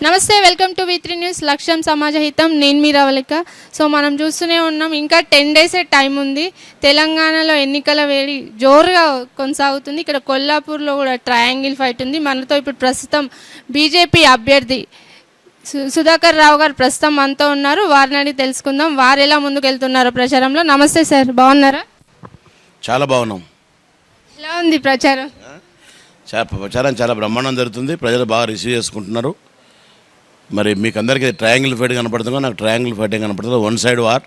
నమస్తే, welcome to వి3 news. లక్ష్యం సమాజ హితం. నేను మీ రవళిక. సో మనం చూస్తూనే ఉన్నాం, ఇంకా 10 డేసే టైం ఉంది. తెలంగాణలో ఎన్నికల వేడి జోరుగా కొనసాగుతుంది. ఇక్కడ కొల్లాపూర్లో కూడా ట్రయాంగిల్ ఫైట్ ఉంది. మనతో ఇప్పుడు ప్రస్తుతం బీజేపీ అభ్యర్థి సుధాకర్ రావు గారు ప్రస్తుతం మనతో ఉన్నారు. వారిని అడిగి తెలుసుకుందాం వారు ఎలా ముందుకు వెళ్తున్నారో ప్రచారంలో. నమస్తే సార్, బాగున్నారా? చాలా బాగున్నాం. ఎలా ఉంది ప్రచారం? ప్రచారం చాలా బ్రహ్మాండం జరుగుతుంది. ప్రజలు బాగా రిసీవ్ చేసుకుంటున్నారు. మరి మీకు అందరికీ ట్రయాంగిల్ ఫైట్ కనపడుతుందో, నాకు ట్రయాంగిల్ ఫైట్ కనపడుతుందో. One side war.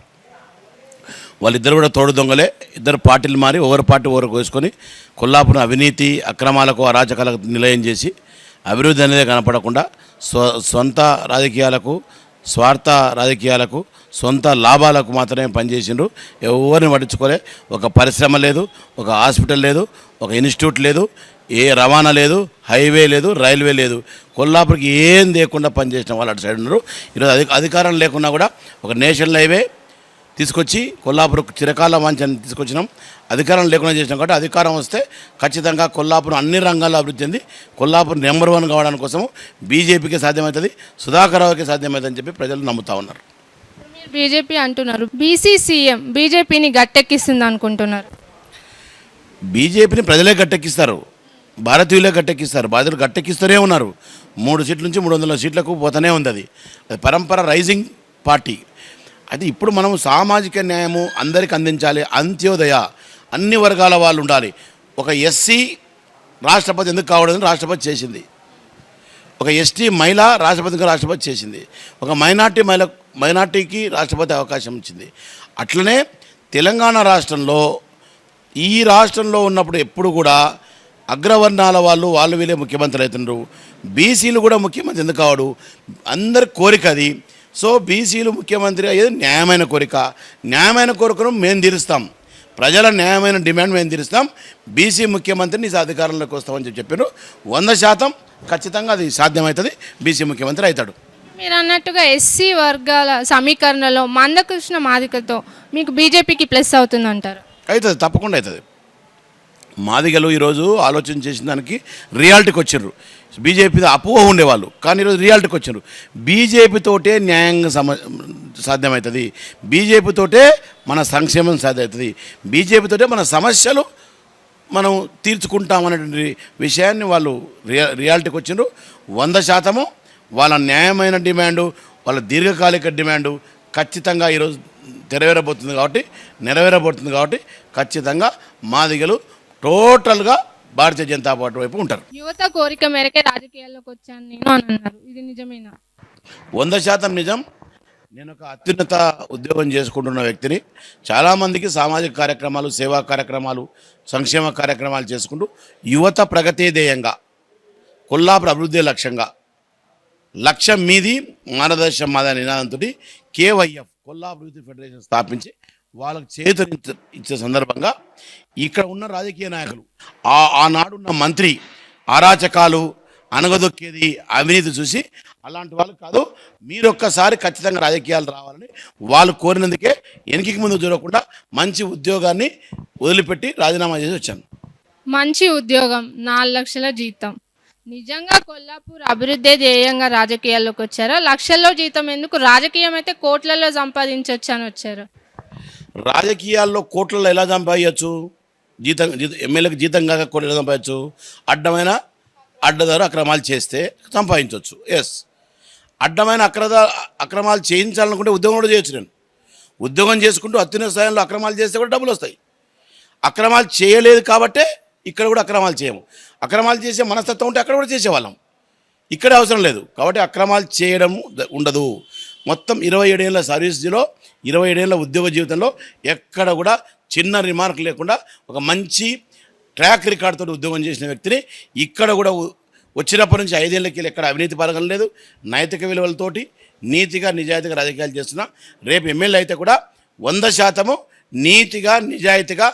వాళ్ళిద్దరు కూడా తోడు దొంగలే. ఇద్దరు పార్టీలు మారి ఒకరి పార్టీ ఒకరికి వేసుకొని కొల్లాపురం అవినీతి అక్రమాలకు అరాచకాలకు నిలయం చేసి అభివృద్ధి అనేది కనపడకుండా సొంత రాజకీయాలకు, స్వార్థ రాజకీయాలకు, సొంత లాభాలకు మాత్రమే పనిచేసిండ్రు. ఎవరిని పట్టించుకోలే. ఒక పరిశ్రమ లేదు, ఒక హాస్పిటల్ లేదు, ఒక ఇన్స్టిట్యూట్ లేదు, ఏ రవాణా లేదు, హైవే లేదు, రైల్వే లేదు. కొల్లాపూర్కి ఏం లేకుండా పనిచేసిన వాళ్ళు అటు సైడ్ ఉన్నారు. ఈరోజు అధికారం లేకున్నా కూడా ఒక నేషనల్ హైవే తీసుకొచ్చి కొల్లాపూర్ చిరకాల వాంఛని తీసుకొచ్చినాం. అధికారం లేకుండా చేసినాం కాబట్టి అధికారం వస్తే ఖచ్చితంగా కొల్లాపూర్ అన్ని రంగాల్లో అభివృద్ధి చెంది కొల్లాపూర్ నెంబర్ 1 కావడానికి కోసము బీజేపీకి సాధ్యమవుతుంది, సుధాకర్ రావుకి సాధ్యమవుతుందని చెప్పి ప్రజలు నమ్ముతా ఉన్నారు. మీరు బీజేపీ అంటున్నారు, బీసీ సీఎం బీజేపీని గట్టెక్కిస్తుంది అనుకుంటున్నారు? బీజేపీని ప్రజలే గట్టెక్కిస్తారు, భారతీయులే గట్టెక్కిస్తారు. బాధ్యులు గట్టెక్కిస్తూనే ఉన్నారు. 3 సీట్ల నుంచి 300 సీట్లకు పోతూనే ఉంది. అది పరంపర రైజింగ్ పార్టీ. అది ఇప్పుడు మనం సామాజిక న్యాయము అందరికి అందించాలి, అంత్యోదయ, అన్ని వర్గాల వాళ్ళు ఉండాలి. ఒక ఎస్సీ రాష్ట్రపతి ఎందుకు కావడం రాష్ట్రపతి చేసింది. ఒక ఎస్టీ మహిళ రాష్ట్రపతి చేసింది. ఒక మైనార్టీకి రాష్ట్రపతి అవకాశం ఇచ్చింది. అట్లనే తెలంగాణ రాష్ట్రంలో, ఈ రాష్ట్రంలో ఉన్నప్పుడు ఎప్పుడు కూడా అగ్రవర్ణాల వాళ్ళు వీళ్ళే ముఖ్యమంత్రి అవుతున్నారు. బీసీలు కూడా ముఖ్యమంత్రి ఎందుకు కావడు? అందరి కోరిక అది. సో బీసీలు ముఖ్యమంత్రి అయ్యేది న్యాయమైన కోరిక. న్యాయమైన కోరికను మేము తీరుస్తాం. ప్రజల న్యాయమైన డిమాండ్ మేము తీరుస్తాం. బీసీ ముఖ్యమంత్రిని అధికారంలోకి వస్తామని చెప్పారు. 100% ఖచ్చితంగా అది సాధ్యమవుతుంది. బీసీ ముఖ్యమంత్రి అవుతాడు. మీరు అన్నట్టుగా ఎస్సీ వర్గాల సమీకరణలో మందకృష్ణ మాదికతో మీకు బీజేపీకి ప్లస్ అవుతుంది అంటారు? అవుతుంది, తప్పకుండా అవుతుంది. మాదిగలు ఈరోజు ఆలోచన చేసిన దానికి రియాలిటీకి వచ్చారు. బీజేపీ అపోహ ఉండేవాళ్ళు, కానీ ఈరోజు రియాలిటీకి వచ్చారు. బీజేపీతోటే న్యాయంగా సాధ్యమవుతుంది. బీజేపీతోటే మన సంక్షేమం సాధ్యమవుతుంది. బీజేపీతోటే మన సమస్యలు మనం తీర్చుకుంటామనేటువంటి విషయాన్ని వాళ్ళు రియాలిటీకి వచ్చిండ్రు. 100% వాళ్ళ న్యాయమైన డిమాండు, వాళ్ళ దీర్ఘకాలిక డిమాండు ఖచ్చితంగా ఈరోజు నెరవేరబోతుంది కాబట్టి ఖచ్చితంగా మాదిగలు టోటల్గా భారతీయ జనతా పార్టీ వైపు ఉంటారు. యువత కోరిక మేరకే రాజకీయాల్లోకి వచ్చాను నేను అని అన్నారు, ఇది నిజమేనా? 100% నిజం. నేను ఒక అత్యున్నత ఉద్యోగం చేసుకుంటున్న వ్యక్తిని. చాలామందికి సామాజిక కార్యక్రమాలు, సేవా కార్యక్రమాలు, సంక్షేమ కార్యక్రమాలు చేసుకుంటూ యువత ప్రగతి ధ్యేయంగా, కొల్లాపూర్ అభివృద్ధి లక్ష్యంగా, లక్ష్యం మీది మార్గదర్శనం మాది నినాదంతో కేవైఎఫ్ కొల్లాపూర్ యూత్ ఫెడరేషన్ స్థాపించి వాళ్ళకి చేతులు ఇచ్చే సందర్భంగా ఇక్కడ ఉన్న రాజకీయ నాయకులు, ఆనాడున్న మంత్రి అరాచకాలు, అనగదొక్కేది, అవినీతి చూసి అలాంటి వాళ్ళు కాదు, మీరొక్కసారి ఖచ్చితంగా రాజకీయాలు రావాలని వాళ్ళు కోరినందుకే వెనక్కి ముందు చూడకుండా మంచి ఉద్యోగాన్ని వదిలిపెట్టి రాజీనామా చేసి వచ్చాను. మంచి ఉద్యోగం, 4 లక్షల జీతం. నిజంగా కొల్లాపూర్ అభివృద్ధి ధ్యేయంగా రాజకీయాల్లోకి వచ్చారా? లక్షల్లో జీతం ఎందుకు? రాజకీయం అయితే కోట్లలో సంపాదించవచ్చు అని వచ్చారు. రాజకీయాల్లో కోట్లలో ఎలా సంపాదించవచ్చు? ఎమ్మెల్యేకి జీతం కాక కోట్లు ఎలా సంపాదించవచ్చు? అడ్డదారు అక్రమాలు చేస్తే సంపాదించవచ్చు. ఎస్, అడ్డమైన అక్రమాలు చేయించాలనుకుంటే ఉద్యోగం కూడా చేయొచ్చు. నేను ఉద్యోగం చేసుకుంటూ అత్యున్నత స్థాయిలో అక్రమాలు చేస్తే కూడా డబ్బులు వస్తాయి. అక్రమాలు చేయలేదు కాబట్టే ఇక్కడ కూడా అక్రమాలు చేయము. అక్రమాలు చేసే మనస్తత్వం ఉంటే అక్కడ కూడా చేసేవాళ్ళం. ఇక్కడ అవసరం లేదు కాబట్టి అక్రమాలు చేయడం ఉండదు. మొత్తం 27 ఏళ్ళ సర్వీస్లో, 27 ఏళ్ళ ఉద్యోగ జీవితంలో ఎక్కడ కూడా చిన్న రిమార్క్ లేకుండా ఒక మంచి ట్రాక్ రికార్డుతో ఉద్యోగం చేసిన వ్యక్తిని. ఇక్కడ కూడా వచ్చినప్పటి నుంచి 5 ఏళ్ళకి ఎక్కడ అవినీతి పరగం లేదు. నైతిక విలువలతోటి నీతిగా నిజాయితీగా రాజకీయాలు చేస్తున్నా. రేపు ఎమ్మెల్యే అయితే కూడా 100% నీతిగా నిజాయితీగా,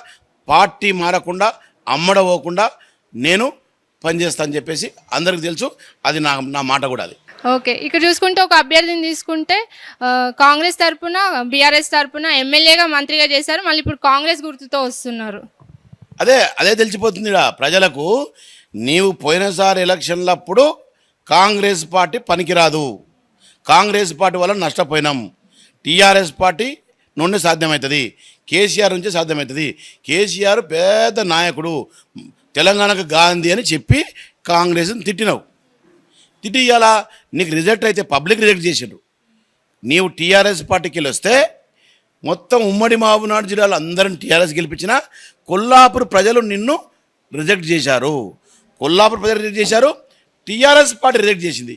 పార్టీ మారకుండా, అమ్మడపోకుండా నేను పనిచేస్తానని చెప్పేసి అందరికి తెలుసు. అది నా మాట కూడా. అది ఓకే. ఇక్కడ చూసుకుంటే ఒక అభ్యర్థిని తీసుకుంటే కాంగ్రెస్ తరపున, బీఆర్ఎస్ తరపున ఎమ్మెల్యేగా మంత్రిగా చేశారు. మళ్ళీ ఇప్పుడు కాంగ్రెస్ గుర్తుతో వస్తున్నారు. అదే తెలిసిపోతుంది ప్రజలకు. నీవు పోయినసారి ఎలక్షన్లప్పుడు కాంగ్రెస్ పార్టీ పనికిరాదు, కాంగ్రెస్ పార్టీ వల్ల నష్టపోయినాం, టీఆర్ఎస్ పార్టీ నుండి సాధ్యమవుతుంది, కేసీఆర్ నుంచి సాధ్యమవుతుంది. కేసీఆర్ పెద్ద నాయకుడు, తెలంగాణకు గాంధీ అని చెప్పి కాంగ్రెస్ని తిట్టినావు. తిట్టి ఇవాళ నీకు రిజల్ట్ అయితే పబ్లిక్ రిజెక్ట్ చేసిండ్రు. నీవు టీఆర్ఎస్ పార్టీకి వెళ్ళి వస్తే మొత్తం ఉమ్మడి మహబూబ్నగర్ జిల్లాలో అందరిని టీఆర్ఎస్ గెలిపించిన కొల్లాపూర్ ప్రజలు నిన్ను రిజెక్ట్ చేశారు. కొల్లాపూర్ ప్రజలు రిజెక్ట్ చేశారు, టీఆర్ఎస్ పార్టీ రిజెక్ట్ చేసింది.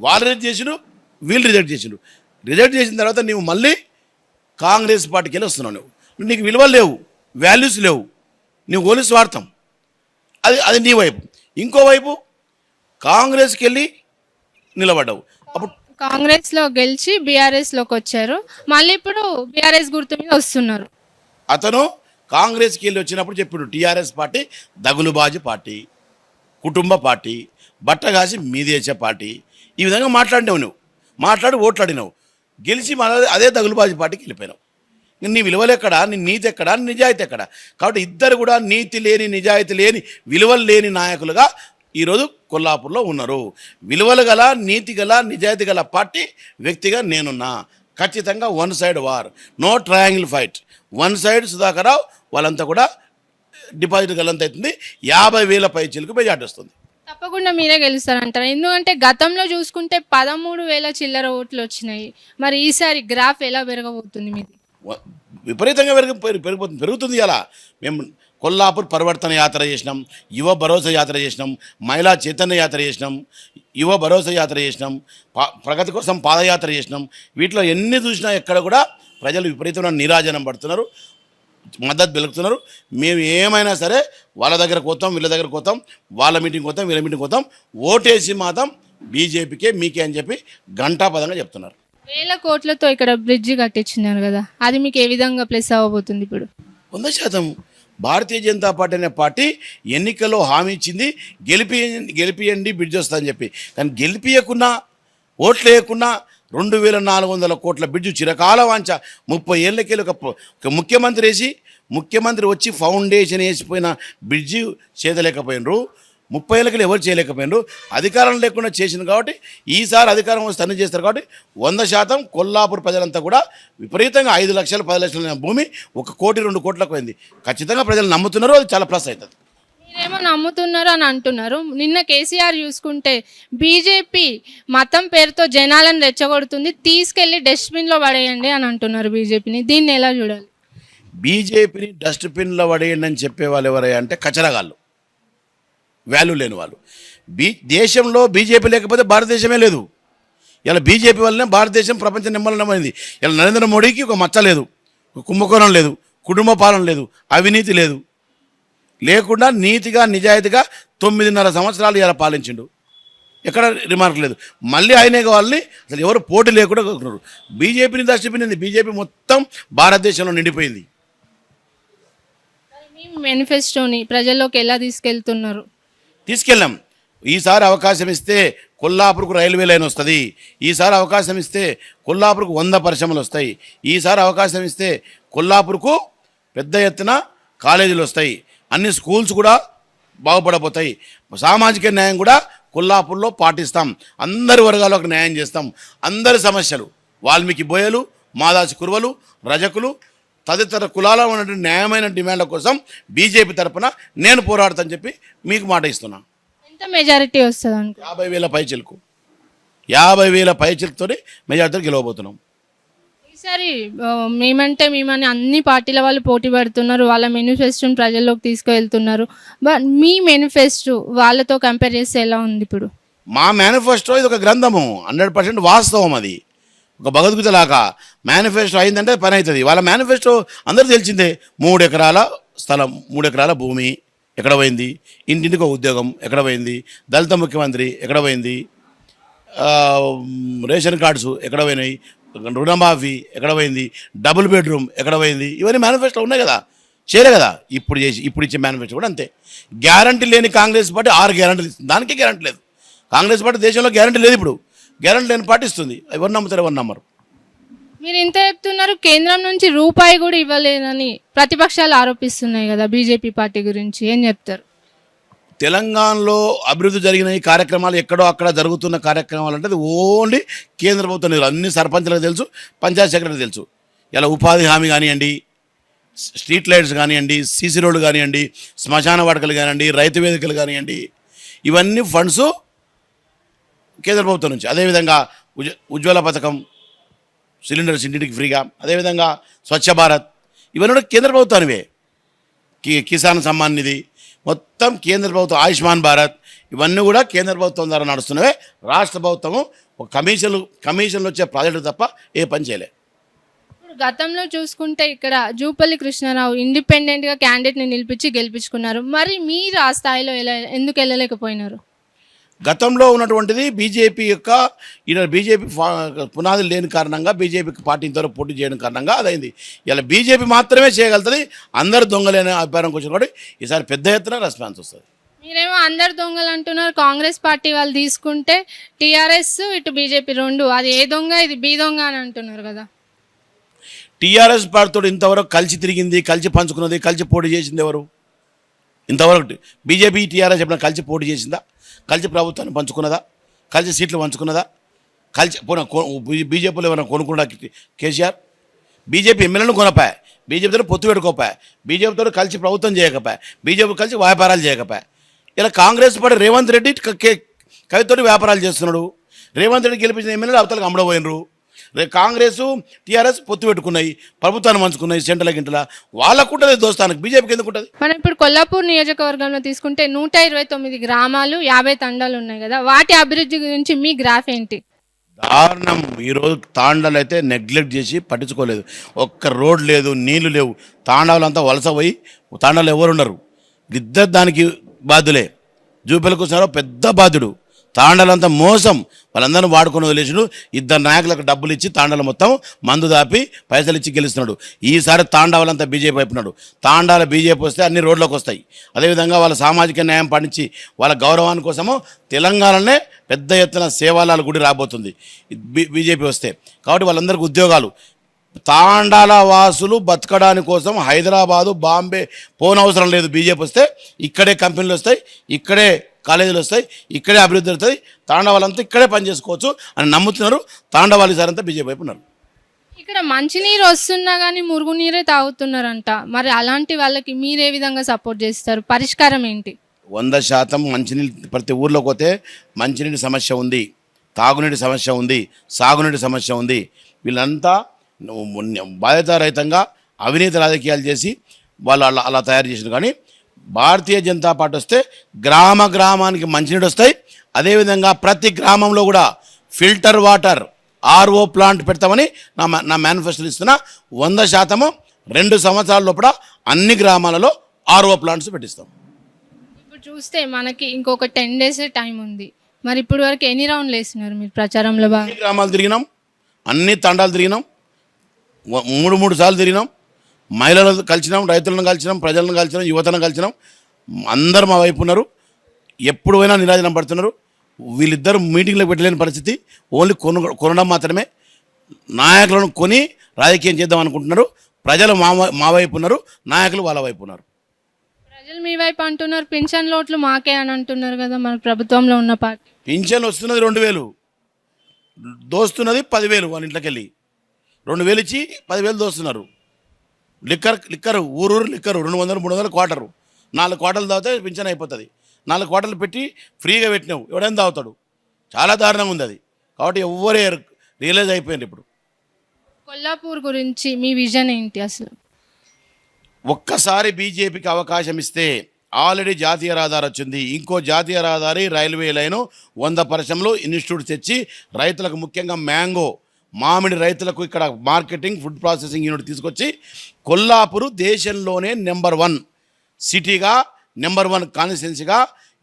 వాళ్ళు రిజెక్ట్ చేసిండు, వీళ్ళు రిజెక్ట్ చేసిండు. రిజెక్ట్ చేసిన తర్వాత నువ్వు మళ్ళీ కాంగ్రెస్ పార్టీకి వెళ్ళి వస్తున్నావు. నీకు విలువలు లేవు, వాల్యూస్ లేవు, నీవు ఓన్లీ స్వార్థం. అది నీ వైపు. ఇంకోవైపు కాంగ్రెస్కి వెళ్ళి నిలబడ్డావు. అప్పుడు కాంగ్రెస్లో గెలిచి బీఆర్ఎస్లోకి వచ్చారు, మళ్ళీ ఇప్పుడు బీఆర్ఎస్ గుర్తు మీద వస్తున్నారు. అతను కాంగ్రెస్కి వెళ్ళి వచ్చినప్పుడు చెప్పాడు టీఆర్ఎస్ పార్టీ దగులుబాజీ పార్టీ, కుటుంబ పార్టీ, బట్టగాసి మీదేసే పార్టీ. ఈ విధంగా మాట్లాడినావు, నువ్వు మాట్లాడి ఓట్లాడినావు. గెలిచి మన అదే దగులుబాజీ పార్టీకి వెళ్ళిపోయినావు. నీ విలువలు ఎక్కడా, నీ నీతి ఎక్కడా, నీ నిజాయితీ ఎక్కడా? కాబట్టి ఇద్దరు కూడా నీతి లేని, నిజాయితీ లేని, విలువలు లేని నాయకులుగా ఈరోజు కొల్లాపూర్లో ఉన్నారు. విలువలు గల, నీతి గల, నిజాయితీ గల పార్టీ వ్యక్తిగా నేనున్నా. ఖచ్చితంగా one side war, no triangle fight. One side Sudhakar Rao వాళ్ళంతా కూడా డిపాజిట్ గలంత అవుతుంది. 50,000 పైచీలకు మెజార్టీ వస్తుంది. తప్పకుండా మీరే గెలుస్తారంటారు. ఎందుకంటే గతంలో చూసుకుంటే 13,000 చిల్లర ఓట్లు వచ్చినాయి. మరి ఈసారి గ్రాఫ్ ఎలా పెరగబోతుంది మీది? విపరీతంగా పెరుగుతుంది. ఇలా మేము కొల్లాపూర్ పరివర్తన యాత్ర చేసినాం, యువ భరోసా యాత్ర చేసినాం, మహిళా చైతన్య యాత్ర చేసినాం, యువ భరోసా యాత్ర చేసినాం, ప్రగతి కోసం పాదయాత్ర చేసినాం. వీటిలో ఎన్ని చూసినా ఎక్కడ కూడా ప్రజలు విపరీతమైన నీరాజనం పడుతున్నారు, మద్దతు పెరుగుతున్నారు. మేము ఏమైనా సరే వాళ్ళ దగ్గరకు పోతాం, వీళ్ళ దగ్గరకు పోతాం, వాళ్ళ మీటింగ్ పోతాం, వీళ్ళ మీటింగ్ పోతాం, ఓటేసి మాత్రం బీజేపీకే మీకే అని చెప్పి ఘంటాపదంగా చెప్తున్నారు. 1,000 కోట్లతో ఇక్కడ బ్రిడ్జి కట్టించినారు కదా, అది మీకు ఏ విధంగా ప్లస్ అవ్వబోతుంది? ఇప్పుడు 100% భారతీయ జనతా పార్టీ అనే పార్టీ ఎన్నికల్లో హామీ ఇచ్చింది, గెలిపియండి బ్రిడ్జ్ వస్తా అని చెప్పి. కానీ గెలిపియకున్నా, ఓట్లు వేయకున్నా 2,400 కోట్ల బ్రిడ్జు చిరకాల వాంచ 30 ఏళ్ళకెళ్ళి ఒక ముఖ్యమంత్రి వచ్చి ఫౌండేషన్ వేసిపోయిన బ్రిడ్జి చేయలేకపోయినరు. 30 ఏళ్ళకి ఎవరు చేయలేకపోయినారు. అధికారం లేకుండా చేసింది కాబట్టి ఈసారి అధికారం వస్తే అన్ని చేస్తారు. కాబట్టి 100% కొల్లాపూర్ ప్రజలంతా కూడా విపరీతంగా 5 లక్షలు 10 లక్షల భూమి 1 కోటి 2 కోట్లకు పోయింది. ఖచ్చితంగా ప్రజలు నమ్ముతున్నారు, అది చాలా ప్లస్ అవుతుంది. మీరేమో నమ్ముతున్నారు అని అంటున్నారు. నిన్న కేసీఆర్ చూసుకుంటే బీజేపీ మతం పేరుతో జనాలను రెచ్చగొడుతుంది, తీసుకెళ్లి డస్ట్బిన్లో పడేయండి అని అంటున్నారు బీజేపీని. దీన్ని ఎలా చూడాలి? బీజేపీని డస్ట్బిన్లో పడేయండి అని చెప్పే వాళ్ళు ఎవరై అంటే కచరగాళ్ళు, వాల్యూ లేని వాళ్ళు. దేశంలో బీజేపీ లేకపోతే భారతదేశమే లేదు. ఇలా బీజేపీ వల్లనే భారతదేశం ప్రపంచ నిమ్మలమైంది. ఇలా నరేంద్ర మోడీకి ఒక మచ్చ లేదు, ఒక కుంభకోణం లేదు, కుటుంబ పాలన లేదు, అవినీతి లేదు. లేకుండా నీతిగా నిజాయితీగా 9.5 సంవత్సరాలు ఇలా పాలించిండు, ఎక్కడ రిమార్క్ లేదు. మళ్ళీ ఆయనే కావాలని అసలు ఎవరు పోటీ లేకుండా కోరుకున్నారు. బీజేపీని దర్శిపోయింది. బీజేపీ మొత్తం భారతదేశంలో నిండిపోయింది. మీ మేనిఫెస్టోని ప్రజల్లోకి ఎలా తీసుకెళ్ళాం. ఈసారి అవకాశం ఇస్తే కొల్లాపూర్కు రైల్వే లైన్ వస్తుంది. ఈసారి అవకాశం ఇస్తే కొల్లాపూర్కు 100 పరిశ్రమలు వస్తాయి. ఈసారి అవకాశం ఇస్తే కొల్లాపూర్కు పెద్ద ఎత్తున కాలేజీలు వస్తాయి. అన్ని స్కూల్స్ కూడా బాగుపడబోతాయి. సామాజిక న్యాయం కూడా కొల్లాపూర్లో పాటిస్తాం. అందరి వర్గాలకు న్యాయం చేస్తాం. అందరి సమస్యలు, వాల్మీకి బోయలు, మాదాసి కురువలు, రజకులు తదితర కులాల ఉన్నటువంటి న్యాయమైన డిమాండ్ల కోసం బీజేపీ తరఫున నేను పోరాడతానని చెప్పి మీకు మాట ఇస్తున్నా. ఎంత మెజారిటీ వస్తుంది అనుకో? 50,000 పైచిలకు, 50,000 పైచిలతో మెజారిటీతో గెలవబోతున్నాం. ఈసారి మేమని అన్ని పార్టీల వాళ్ళు పోటీ పడుతున్నారు, వాళ్ళ మేనిఫెస్టోని ప్రజల్లోకి తీసుకువెళ్తున్నారు. బట్ మీ మేనిఫెస్టో వాళ్ళతో కంపేర్ చేస్తే ఎలా ఉంది ఇప్పుడు? మా మేనిఫెస్టో ఇది ఒక గ్రంథము, 100% వాస్తవం. అది ఒక భగవద్గీత లాగా మేనిఫెస్టో అయిందంటే పని అవుతుంది. వాళ్ళ మేనిఫెస్టో అందరూ తెలిసిందే. 3 ఎకరాల స్థలం, 3 ఎకరాల భూమి ఎక్కడ పోయింది, ఇంటింటికి ఒక ఉద్యోగం ఎక్కడ పోయింది, దళిత ముఖ్యమంత్రి ఎక్కడ పోయింది, రేషన్ కార్డ్స్ ఎక్కడ పోయినాయి, రుణమాఫీ ఎక్కడ పోయింది, డబుల్ బెడ్రూమ్ ఎక్కడ పోయింది, ఇవన్నీ మేనిఫెస్టో ఉన్నాయి కదా, చేయలే కదా. ఇప్పుడు ఇచ్చే మేనిఫెస్టో కూడా అంతే. గ్యారంటీ లేని కాంగ్రెస్ పార్టీ 6 గ్యారంటీలు ఇస్తుంది, దానికే గ్యారంటీ లేదు. కాంగ్రెస్ పార్టీ దేశంలో గ్యారంటీ లేదు. ఇప్పుడు గ్యారంటీ లేని పార్టీ ఇస్తుంది. ఎవరు నమ్ముతారు, ఎవరు నమ్మరు. మీరు ఇంత చెప్తున్నారు, కేంద్రం నుంచి రూపాయి కూడా ఇవ్వలేదని ప్రతిపక్షాలు ఆరోపిస్తున్నాయి కదా బీజేపీ పార్టీ గురించి, ఏం చెప్తారు? తెలంగాణలో అభివృద్ధి జరిగిన ఈ కార్యక్రమాలు ఎక్కడో అక్కడ జరుగుతున్న కార్యక్రమాలు అంటే అది ఓన్లీ కేంద్ర ప్రభుత్వం నిధులు. అన్ని సర్పంచ్లకు తెలుసు, పంచాయత్ సెక్రటరీకి తెలుసు. ఇలా ఉపాధి హామీ కానివ్వండి, స్ట్రీట్ లైట్స్ కానివ్వండి, సీసీ రోడ్లు కానివ్వండి, శ్మశాన వాడకలు కానివ్వండి, రైతు వేదికలు కానివ్వండి, ఇవన్నీ ఫండ్స్ కేంద్ర ప్రభుత్వం నుంచి. అదేవిధంగా ఉజ్వల పథకం, సిలిండర్స్ ఇంటికి ఫ్రీగా, అదేవిధంగా స్వచ్ఛ భారత్, ఇవన్నీ కూడా కేంద్ర ప్రభుత్వానివే. కిసాన్ సమ్మాన్ నిధి మొత్తం కేంద్ర ప్రభుత్వం, ఆయుష్మాన్ భారత్ ఇవన్నీ కూడా కేంద్ర ప్రభుత్వం ద్వారా నడుస్తున్నవే. రాష్ట్ర ప్రభుత్వము ఒక కమిషన్లు వచ్చే ప్రాజెక్టు తప్ప ఏ పని చేయలే. ఇప్పుడు గతంలో చూసుకుంటే ఇక్కడ జూపల్లి కృష్ణారావు ఇండిపెండెంట్గా క్యాండిడేట్ని నిలిపించి గెలిపించుకున్నారు. మరి మీరు ఆ స్థాయిలో ఎందుకు వెళ్ళలేకపోయినారు? గతంలో ఉన్నటువంటిది బీజేపీ యొక్క బీజేపీ పునాదులు లేని కారణంగా, బీజేపీ పార్టీ ఇంతవరకు పోటీ చేయడం కారణంగా అదైంది. ఇలా బీజేపీ మాత్రమే చేయగలుగుతుంది. అందరు దొంగలేని అభిప్రాయంకి వచ్చిన కూడా ఈసారి పెద్ద ఎత్తున రెస్పాన్స్ వస్తుంది. మీరేమో అందరు దొంగలు అంటున్నారు. కాంగ్రెస్ పార్టీ వాళ్ళు తీసుకుంటే టీఆర్ఎస్ ఇటు బీజేపీ రెండు, అది ఏ దొంగ ఇది బీ దొంగ అని అంటున్నారు కదా. టీఆర్ఎస్ పార్టీతో ఇంతవరకు కలిసి తిరిగింది, కలిసి పంచుకున్నది, కలిసి పోటీ చేసింది ఎవరు? ఇంతవరకు బీజేపీ టీఆర్ఎస్ ఎప్పుడైనా కలిసి పోటీ చేసిందా? కలిసి ప్రభుత్వాన్ని పంచుకున్నదా? కలిసి సీట్లు పంచుకున్నదా? కలిసి బీజేపీలో ఏమైనా కొనుక్కున్నా కేసీఆర్? బీజేపీ ఎమ్మెల్యేలను కొనపాయ, బీజేపీతో పొత్తు పెట్టుకోపాయ, బీజేపీతో కలిసి ప్రభుత్వం చేయకపోయా, బీజేపీ కలిసి వ్యాపారాలు చేయకపోయా. ఇలా కాంగ్రెస్ పార్టీ రేవంత్ రెడ్డి కవితోటి వ్యాపారాలు చేస్తున్నాడు. రేవంత్ రెడ్డి గెలిపించిన ఎమ్మెల్యేలు అవతలకు అమ్మడపోయినరు. కాంగ్రెస్ టీఆర్ఎస్ పొత్తు పెట్టుకున్నాయి, ప్రభుత్వాన్ని మంచుకున్నాయి, సెంట్రల్ గింటల. వాళ్ళకు ఉంటుంది దోస్తానికి, బీజేపీకి ఎందుకు ఉంటుంది? మనం ఇప్పుడు కొల్లాపూర్ నియోజకవర్గంలో తీసుకుంటే 129 గ్రామాలు, 50 తండాలు ఉన్నాయి కదా. వాటి అభివృద్ధి గురించి మీ గ్రాఫ్ ఏంటి? దారుణం. ఈరోజు తాండాలు అయితే నెగ్లెక్ట్ చేసి పట్టించుకోలేదు. ఒక్క రోడ్ లేదు, నీళ్లు లేవు. తాండాలంతా వలస పోయి తాండాలు ఎవరు ఉండరు. ఇద్దరు దానికి బాధ్యులే. జూపల్లి కృష్ణారావు పెద్ద బాధ్యుడు. తాండాలంతా మోసం, వాళ్ళందరూ వాడుకొని వదిలేసాడు. ఇద్దరు నాయకులకు డబ్బులు ఇచ్చి తాండాలు మొత్తం మందు దాపి పైసలు ఇచ్చి గెలుస్తున్నాడు. ఈసారి తాండాలంతా బీజేపీ వైపున్నాడు. తాండాల బీజేపీ వస్తే అన్ని రోడ్లోకి వస్తాయి. అదేవిధంగా వాళ్ళ సామాజిక న్యాయం పండించి వాళ్ళ గౌరవాని కోసము తెలంగాణనే పెద్ద ఎత్తున సేవాలాల గుడి రాబోతుంది బీజేపీ వస్తే. కాబట్టి వాళ్ళందరికీ ఉద్యోగాలు. తాండాల వాసులు బతకడానికి కోసం హైదరాబాదు, బాంబే పోనవసరం లేదు. బీజేపీ వస్తే ఇక్కడే కంపెనీలు వస్తాయి, ఇక్కడే కాలేజీలు వస్తాయి, ఇక్కడే అభివృద్ధి అవుతుంది. తాండవాళ్ళంతా ఇక్కడే పనిచేసుకోవచ్చు అని నమ్ముతున్నారు. తాండవాళ్ళు సారంతా బీజేపీ వైపు ఉన్నారు. ఇక్కడ మంచినీరు వస్తున్నా కానీ మురుగునీరే తాగుతున్నారంట. మరి అలాంటి వాళ్ళకి మీరు ఏ విధంగా సపోర్ట్ చేస్తారు? పరిష్కారం ఏంటి? 100% మంచినీళ్ళు. ప్రతి ఊర్లోకి పోతే మంచినీటి సమస్య ఉంది, తాగునీటి సమస్య ఉంది, సాగునీటి సమస్య ఉంది. వీళ్ళంతా బాధ్యతారహితంగా అవినీతి రాజకీయాలు చేసి వాళ్ళు అలా తయారు చేసినారు. కానీ భారతీయ జనతా పార్టీ వస్తే గ్రామానికి మంచినీళ్ళు వస్తాయి. అదేవిధంగా ప్రతి గ్రామంలో కూడా ఫిల్టర్ వాటర్, ఆర్ఓ ప్లాంట్ పెడతామని నా మేనిఫెస్టోలో ఇస్తున్నా. 100% 2 సంవత్సరాల లోపల అన్ని గ్రామాలలో ఆర్ఓ ప్లాంట్స్ పెట్టిస్తాం. ఇప్పుడు చూస్తే మనకి ఇంకొక 10 days టైం ఉంది. మరి ఇప్పుడు వరకు ఎన్ని రౌండ్లు వేస్తున్నారు మీరు ప్రచారంలో? అన్ని గ్రామాలు తిరిగినాం, అన్ని తండాలు తిరిగినాం, 3 సార్లు తిరిగినాం. మహిళలను కలిసినాం, రైతులను కలిసినాం, ప్రజలను కలిసినాం, యువతను కలిసినాం. అందరూ మా వైపు ఉన్నారు. ఎప్పుడు పోయినా నిరాజనం పడుతున్నారు. వీళ్ళిద్దరు మీటింగ్లో పెట్టలేని పరిస్థితి. ఓన్లీ కొనడం మాత్రమే. నాయకులను కొని రాజకీయం చేద్దాం అనుకుంటున్నారు. ప్రజలు మా వైపు ఉన్నారు, నాయకులు వాళ్ళ వైపు ఉన్నారు. ప్రజలు మీ వైపు అంటున్నారు. పింఛన్ లోట్లు మాకే అని అంటున్నారు కదా మన ప్రభుత్వంలో ఉన్న పార్టీ. పింఛన్ వస్తున్నది 2000, దోస్తున్నది 10,000. వాళ్ళ ఇంట్లోకి వెళ్ళి 2000 ఇచ్చి 10,000 దోస్తున్నారు. లిక్కర్ ఊరు లిక్కరు 200, 300 క్వార్టరు. 4 క్వార్టర్లు తాగితే పింఛన్ అయిపోతుంది. 4 క్వార్టర్లు పెట్టి ఫ్రీగా పెట్టినావు, ఎవడైనా తాగుతాడు. చాలా దారుణంగా ఉంది అది. కాబట్టి ఎవరే రియలైజ్ అయిపోయింది. ఇప్పుడు కొల్లాపూర్ గురించి మీ విజన్ ఏంటి అసలు? ఒక్కసారి బీజేపీకి అవకాశం ఇస్తే ఆల్రెడీ జాతీయ రహదారి వచ్చింది. ఇంకో జాతీయ రహదారి, రైల్వే లైను, 100% ఇన్స్టిట్యూట్ తెచ్చి రైతులకు, ముఖ్యంగా మ్యాంగో మామిడి రైతులకు ఇక్కడ మార్కెటింగ్, ఫుడ్ ప్రాసెసింగ్ యూనిట్ తీసుకొచ్చి కొల్లాపూర్ దేశంలోనే నెంబర్ 1 సిటీగా, నెంబర్ 1 కాన్స్టిట్యున్సీగా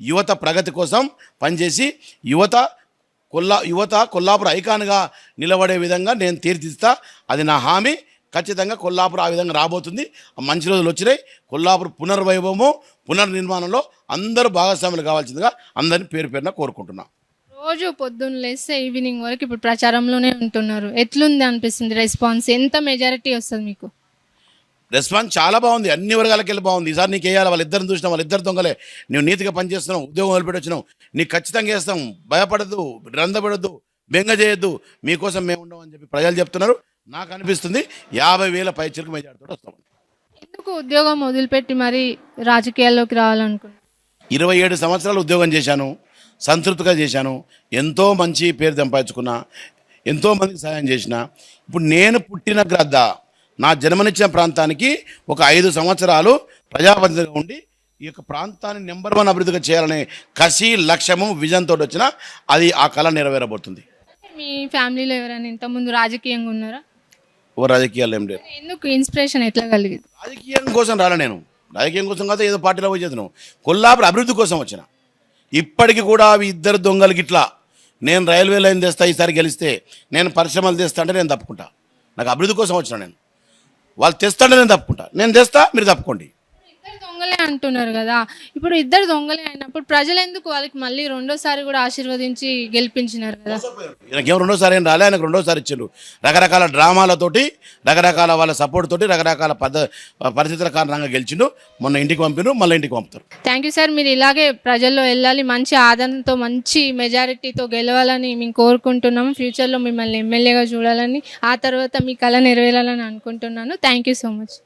యువత ప్రగతి కోసం పనిచేసి యువత కొల్లాపూర్ ఐకాన్గా నిలబడే విధంగా నేను తీర్చిస్తా. అది నా హామీ. ఖచ్చితంగా కొల్లాపూర్ ఆ విధంగా రాబోతుంది. మంచి రోజులు వచ్చినాయి. కొల్లాపూర్ పునర్వైభవము, పునర్నిర్మాణంలో అందరూ భాగస్వాములు కావాల్సిందిగా అందరినీ పేరు పేరున కోరుకుంటున్నా. రోజు పొద్దున్న లేస్తే ఈవినింగ్ వరకు ఇప్పుడు ప్రచారంలోనే ఉంటున్నారు. ఎట్లుంది అనిపిస్తుంది రెస్పాన్స్? ఎంత మెజారిటీ వస్తుంది మీకు? రెస్పాన్స్ చాలా బాగుంది, అన్ని వర్గాలకు వెళ్ళి బాగుంది. ఈసారి నీకు వేయాలి, వాళ్ళిద్దరిని చూసినాం, వాళ్ళిద్దరు దొంగలే, నువ్వు నీతిగా పనిచేస్తున్నావు, ఉద్యోగం వదిలిపెట్టి వచ్చినావు, నీకు ఖచ్చితంగా వేస్తాం, భయపడద్దు, రందపడద్దు, బెంగ చేయొద్దు, మీకోసం మేము ఉండవు అని చెప్పి ప్రజలు చెప్తున్నారు. నాకు అనిపిస్తుంది 50,000 పైచలకు మెజార్టీతో వస్తాం. ఎందుకు ఉద్యోగం వదిలిపెట్టి మరి రాజకీయాల్లోకి రావాలనుకున్నారు? 27 సంవత్సరాలు ఉద్యోగం చేశాను, సంతృప్తిగా చేశాను, ఎంతో మంచి పేరు సంపాదించుకున్నా, ఎంతో మందికి సహాయం చేసిన. ఇప్పుడు నేను పుట్టిన గ్రద్ద, నా జన్మనిచ్చిన ప్రాంతానికి ఒక 5 సంవత్సరాలు ప్రజాప్రతినిధిగా ఉండి ఈ యొక్క ప్రాంతాన్ని నెంబర్ 1 అభివృద్ధిగా చేయాలనే కసి, లక్ష్యము, విజన్ తోటి వచ్చినా అది ఆ కళ నెరవేరబోతుంది. మీ ఫ్యామిలీలో ఎవరైనా ఇంతకుముందు రాజకీయంగా ఉన్నారా? ఓ రాజకీయాలు ఏం లేవు. ఎందుకు ఇన్స్పిరేషన్ ఎట్లా కలిగింది? రాజకీయం కోసం రాలే నేను, రాజకీయం కోసం కాదు, ఏదో పార్టీలో పోయి చేస్తున్నాను, కొల్లాపురం అభివృద్ధి కోసం వచ్చిన. ఇప్పటికి కూడా అవి ఇద్దరు దొంగలకి ఇట్లా, నేను రైల్వే లైన్ తెస్తా ఈసారి గెలిస్తే, నేను పరిశ్రమలు తెస్తా అంటే నేను తప్పుకుంటా. నాకు అభివృద్ధి కోసం వచ్చిన నేను, వాళ్ళు తెస్తాంటే నేను తప్పుకుంటా, నేను తెస్తా మీరు తప్పుకోండి. ఇద్దరు దొంగలే అంటున్నారు కదా, ఇప్పుడు ఇద్దరు దొంగలే అయినప్పుడు ప్రజలు ఎందుకు వాళ్ళకి మళ్ళీ రెండోసారి కూడా ఆశీర్వదించి గెలిపించినారు కదా? ఈయనకేం రెండోసారి ఏం రాలే, ఆయనకు రెండోసారి ఇచ్చిండు. రకరకాల డ్రామాలతోటి, రకరకాల వాళ్ళ సపోర్ట్ తోటి, రకరకాల పరిస్థితుల కారణంగా గెలిచిండు. మొన్న ఇంటికి పంపిను, మళ్ళీ ఇంటికి పంపుతారు. Thank you sir. మీరు ఇలాగే ప్రజల్లో వెళ్ళాలి, మంచి ఆదరణతో మంచి మెజారిటీతో గెలవాలని మేము కోరుకుంటున్నాము. ఫ్యూచర్లో మిమ్మల్ని ఎమ్మెల్యేగా చూడాలని, ఆ తర్వాత మీ కళ నెరవేరాలని అనుకుంటున్నాను. Thank you so much.